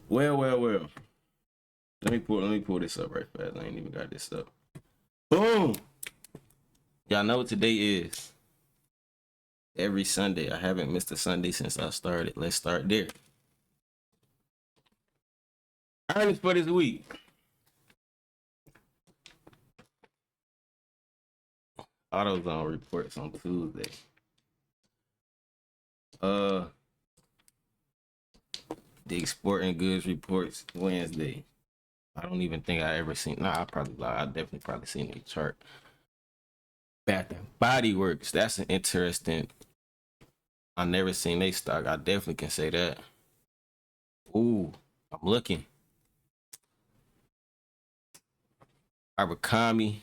Well. Let me pull this up right fast. I ain't even got this up. Boom. Y'all know what today is. Every Sunday. I haven't missed a Sunday since I started. Let's start there. Earnings for this week. AutoZone reports on Tuesday. The exporting goods reports Wednesday. I don't even think I ever seen. Nah, I definitely probably seen a chart. Bath and Body Works. That's an interesting. I never seen they stock. I definitely can say that. Ooh, I'm looking. Abercrombie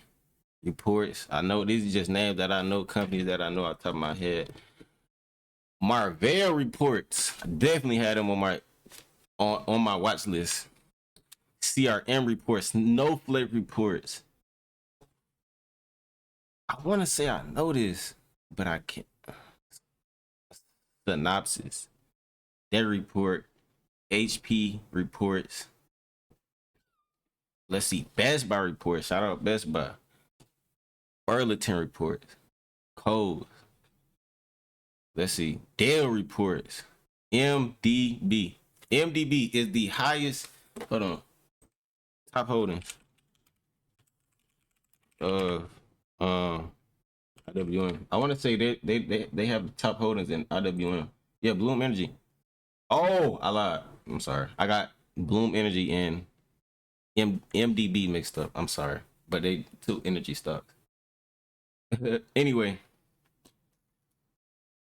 reports. I know these are just names that I know, companies that I know off the top of my head. Marvell reports. I definitely had them on my watch list. CRM reports. Snowflake reports. I want to say I know this, but I can't. Synopsis. Their report. HP reports. Let's see. Best Buy reports. Shout out Best Buy. Burlington reports. Codes. Let's see. Dell reports. MDB. MDB is the highest. Hold on. Top holdings. IWM. I want to say they have the top holdings in IWM. Yeah, Bloom Energy. Oh, I lied. I'm sorry. I got Bloom Energy and MDB mixed up. I'm sorry, but they two energy stocks. Anyway,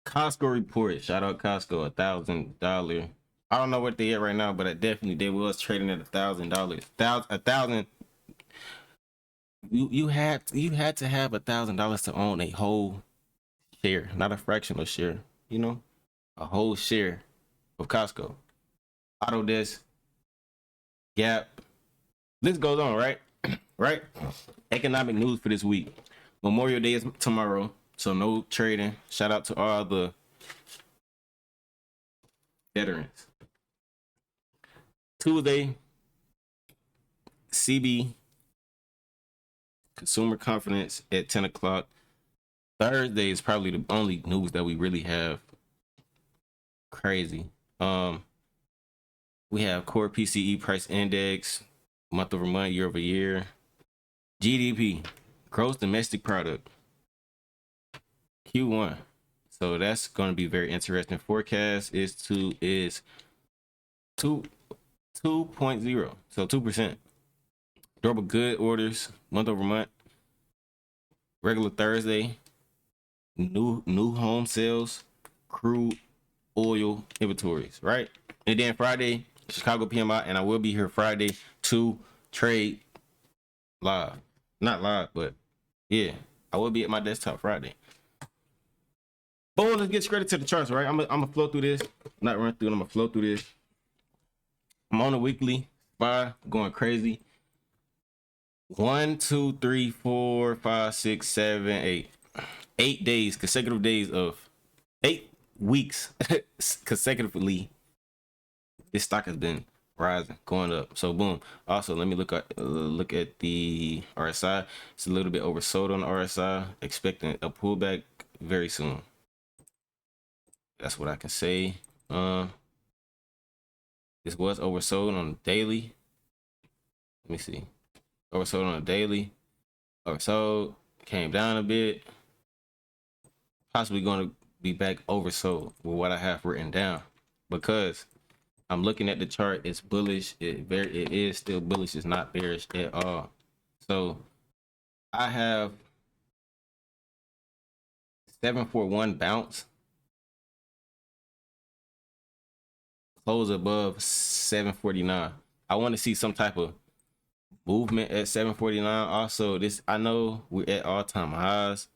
Costco report. Shout out Costco. $1,000. I don't know what they at right now, but they was trading at $1,000. A thousand. You had to have $1,000 to own a whole share, not a fractional share. You know, a whole share of Costco. Autodesk, Gap. List goes on, right? Right? Economic news for this week. Memorial Day is tomorrow, so no trading. Shout out to all the veterans. Tuesday, CB, consumer confidence at 10 o'clock. Thursday is probably the only news that we really have. Crazy. We have core PCE price index, month over month, year over year. GDP, gross domestic product, Q1. So that's going to be very interesting. Forecast is 2.0, so 2%. Durable good orders, month over month. Regular Thursday, new home sales, crude oil inventories, right? And then Friday, Chicago PMI, and I will be here Friday to trade live. Not live, but yeah, I will be at my desktop Friday. Boom, let's get straight to the charts, right? I'm gonna flow through this, not run through it, I'm gonna flow through this. I'm on a weekly, SPY, going crazy. 1, 2, 3, 4, 5, 6, 7, 8. 8 days, consecutive days of 8 weeks consecutively. This stock has been rising, going up. So boom. Also, let me look at the RSI. It's a little bit oversold on the RSI. Expecting a pullback very soon. That's what I can say. This was oversold on the daily. Let me see. Oversold on the daily. Oversold. Came down a bit. Possibly going to be back oversold with what I have written down, because I'm looking at the chart. It's bullish. It is still bullish. It's not bearish at all. So I have 741 bounce. Close above 749. I want to see some type of movement at 749. Also, I know we're at all-time highs,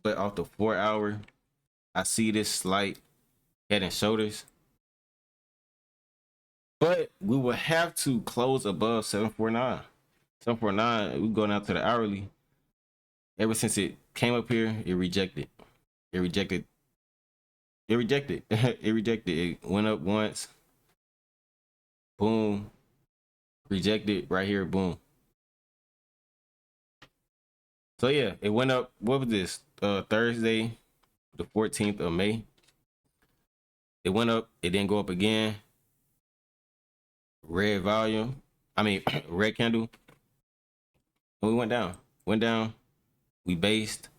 but off the 4 hour, I see this slight head and shoulders. But we will have to close above 749. 749, we go down to the hourly. Ever since it came up here, it rejected. It rejected. It went up once. boom, rejected right here, boom. So yeah, it went up. What was this? Thursday, the 14th of May. It went up. It didn't go up again. Red volume. I mean, red candle. And we went down. Went down. We based.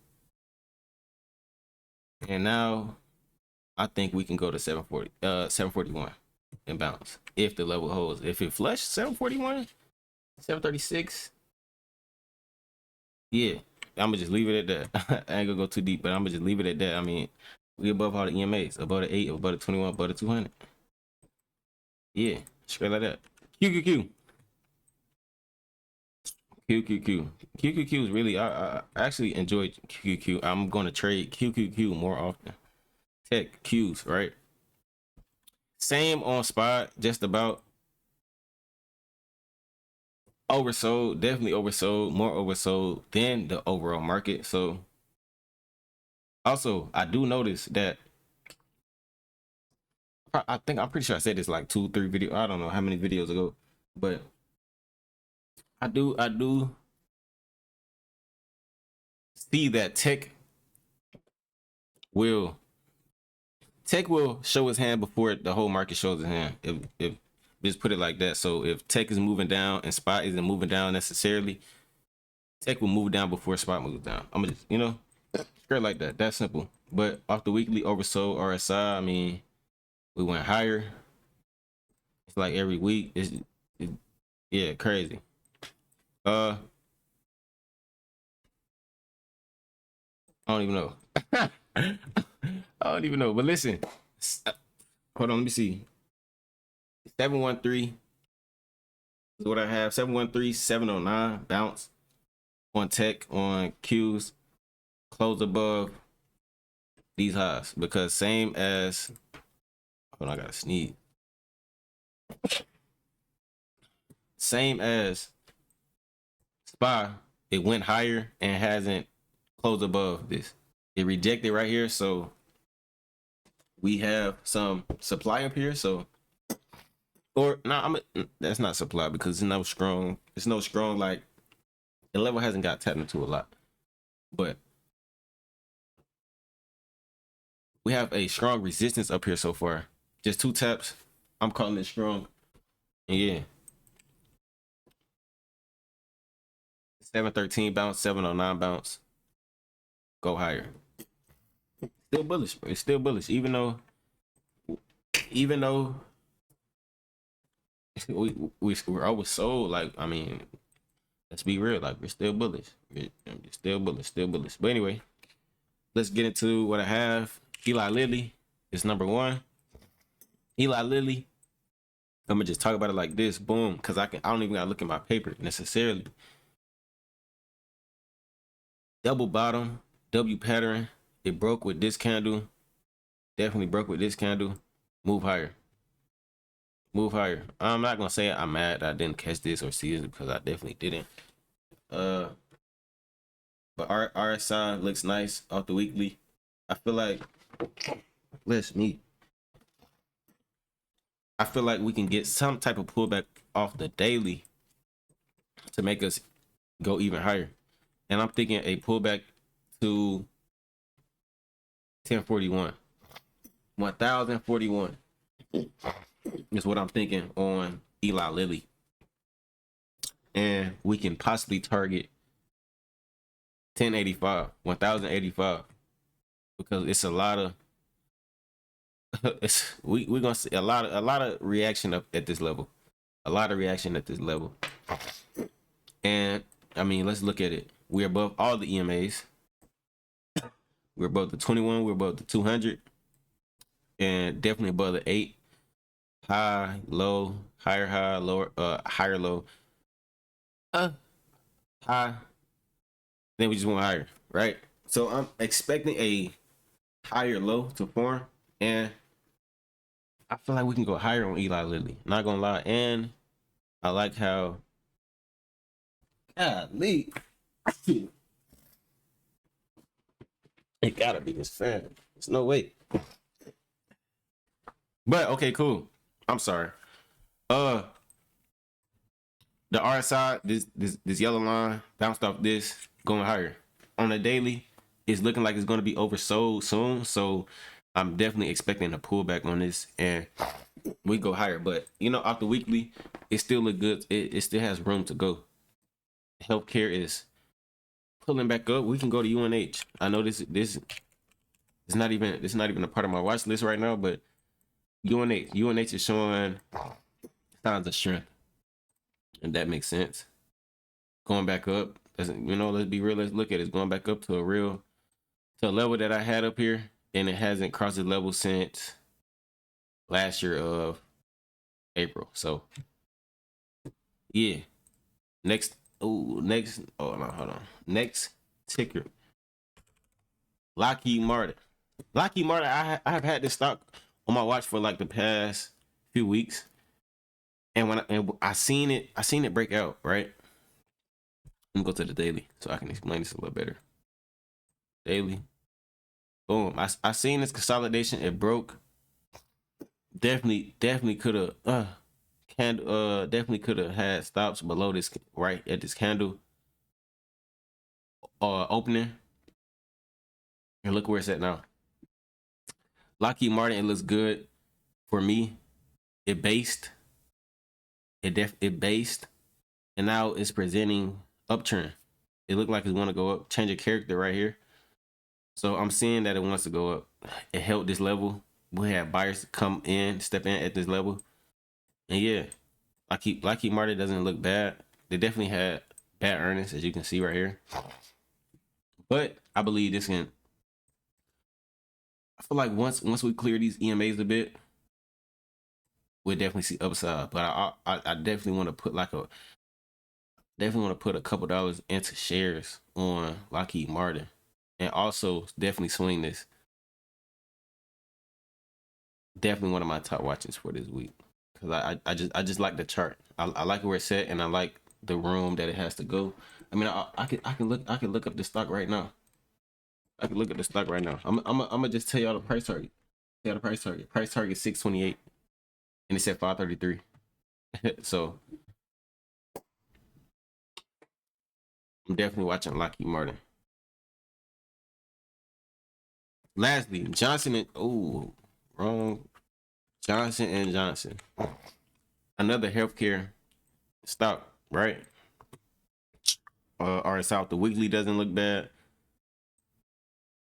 And now I think we can go to 741 and bounce if the level holds. If it flushed 741, 736, yeah, I'm gonna just leave it at that. I ain't gonna go too deep, but I'm gonna just leave it at that. I mean, we above all the EMAs, above the 8, above the 21, above the 200. Yeah, straight like that. QQQ. QQQ. QQQ is really, I actually enjoyed QQQ. I'm gonna trade QQQ more often. Tech Qs, right? Same on spot, just about. Oversold, definitely oversold, more oversold than the overall market. So also I do notice that I'm pretty sure I said this like 2-3 videos. I don't know how many videos ago, but I do see that will tech will show his hand before the whole market shows his hand. If just put it like that. So if tech is moving down and spot isn't moving down necessarily, tech will move down before spot moves down. I'm gonna just, straight like that. That's simple. But off the weekly oversold RSI, I mean, we went higher. It's like every week. Yeah, crazy. I don't even know. I don't even know. But listen, hold on. Let me see. 713 is what I have. 713, 709 bounce on tech on Qs. Close above these highs because same as. Hold on, I gotta sneeze. Same as SPY, it went higher and hasn't closed above this. It rejected right here, so we have some supply up here. So, or no, that's not supply because it's no strong. It's no strong like the level hasn't got tapped into a lot, but we have a strong resistance up here so far. Just 2 taps. I'm calling it strong. And yeah. 713 bounce, 709 bounce. Go higher. Still bullish, bro. It's still bullish, even though we're always sold. Like, I mean, let's be real. Like, we're still bullish. We're still bullish. But anyway, let's get into what I have. Eli Lilly is number 1. Eli Lilly. I'm gonna just talk about it like this. Boom, because I don't even gotta look at my paper necessarily. Double bottom, W pattern. It broke with this candle. Definitely broke with this candle. Move higher. I'm not gonna say I'm mad that I didn't catch this or see it because I definitely didn't. But our RSI looks nice off the weekly. I feel like I feel like we can get some type of pullback off the daily to make us go even higher. And I'm thinking a pullback to 1041. 1041 is what I'm thinking on Eli Lilly. And we can possibly target 1085, 1085, because it's a lot of we're gonna see a lot of reaction up at this level. And I mean, let's look at it. We're above all the EMAs. We're above the 21, we're above the 200, and definitely above the 8. High, low, higher high, lower, higher low. High. Then we just went higher, right? So I'm expecting a higher low to form, and I feel like we can go higher on Eli Lilly. Not gonna lie, and I like how. Golly. It gotta be this fan. There's no way. But okay, cool. I'm sorry. Uh, the RSI, this yellow line bounced off this, going higher. On the daily, it's looking like it's going to be oversold soon. So I'm definitely expecting a pullback on this, and we go higher. But you know, off the weekly, it still look good. It still has room to go. Healthcare is pulling back up. We can go to UNH. I know this is not even a part of my watch list right now, but UNH is showing signs of strength, and that makes sense. Going back up, you know, let's be real. Let's look at it. It's going back up to a level that I had up here, and it hasn't crossed the level since last year of April. So yeah, next. Oh no, hold on. Next ticker, Lockheed Martin. Lockheed Martin, I have had this stock on my watch for like the past few weeks, and when I seen it break out, right? Let me go to the daily so I can explain this a little better. Daily, boom. I seen this consolidation. It broke. Definitely could have definitely could have had stops below this, right at this candle opening, and look where it's at now. Lockheed Martin, it looks good for me. It based, it based, and now it's presenting uptrend. It looked like it's want to go up, change of character right here. So I'm seeing that it wants to go up. It held this level. We had buyers come in, step in at this level, and yeah, Lockheed Martin doesn't look bad. They definitely had bad earnings, as you can see right here, but I believe this can. I feel like once we clear these EMAs a bit, we'll definitely see upside. But I definitely want to put a couple dollars into shares on Lockheed Martin, and also definitely swing this. Definitely one of my top watches for this week, because I just like the chart. I like where it's set, and I like the room that it has to go. I mean, I can look up the stock right now. I can look at the stock right now. I'm gonna just tell y'all the price target. Tell the price target. Price target 628, and it's at 533. So I'm definitely watching Lockheed Martin. Lastly, Johnson and wrong. Johnson and Johnson, another healthcare stock, right? Our South, the weekly doesn't look bad.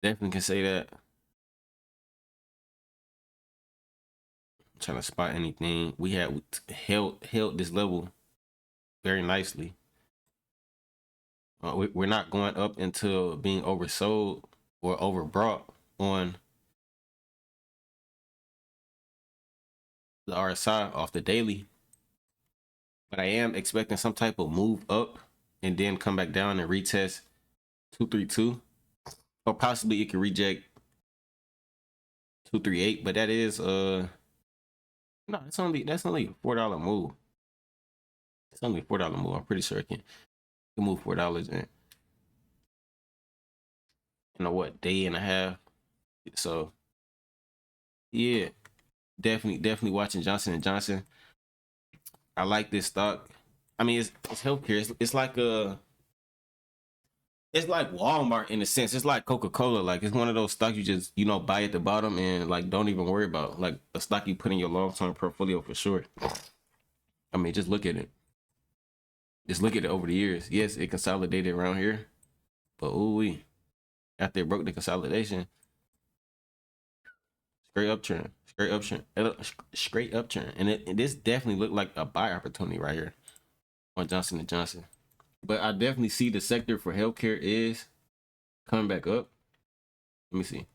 Definitely can say that. I'm trying to spot anything. We had held this level very nicely. We're not going up until being oversold or overbought on the RSI off the daily, but I am expecting some type of move up and then come back down and retest 232, or possibly it could reject 238. But that is no, that's only a $4 move. It's only a $4 move. I'm pretty sure it can move $4 in a day and a half. So yeah, definitely watching Johnson and Johnson. I like this stock. I mean, it's healthcare. It's like Walmart in a sense. It's like Coca-Cola. Like, it's one of those stocks you just, buy at the bottom and like don't even worry about. Like a stock you put in your long-term portfolio for sure. I mean, just look at it. Just look at it over the years. Yes, it consolidated around here, but after it broke the consolidation, straight upturn, and this definitely looked like a buy opportunity right here on Johnson and Johnson. But I definitely see the sector for healthcare is coming back up. Let me see.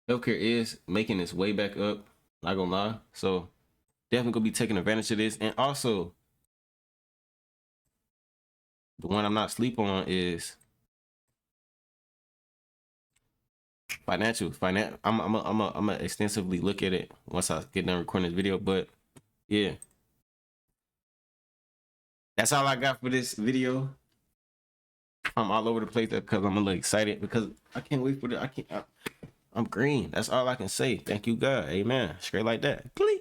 Healthcare is making its way back up. Not gonna lie. So definitely gonna be taking advantage of this. And also, the one I'm not sleep on is financial. I'm gonna extensively look at it once I get done recording this video. But yeah, that's all I got for this video. I'm all over the place because I'm a little excited because I can't wait for I'm green. That's all I can say. Thank you, God. Amen. Straight like that. Please.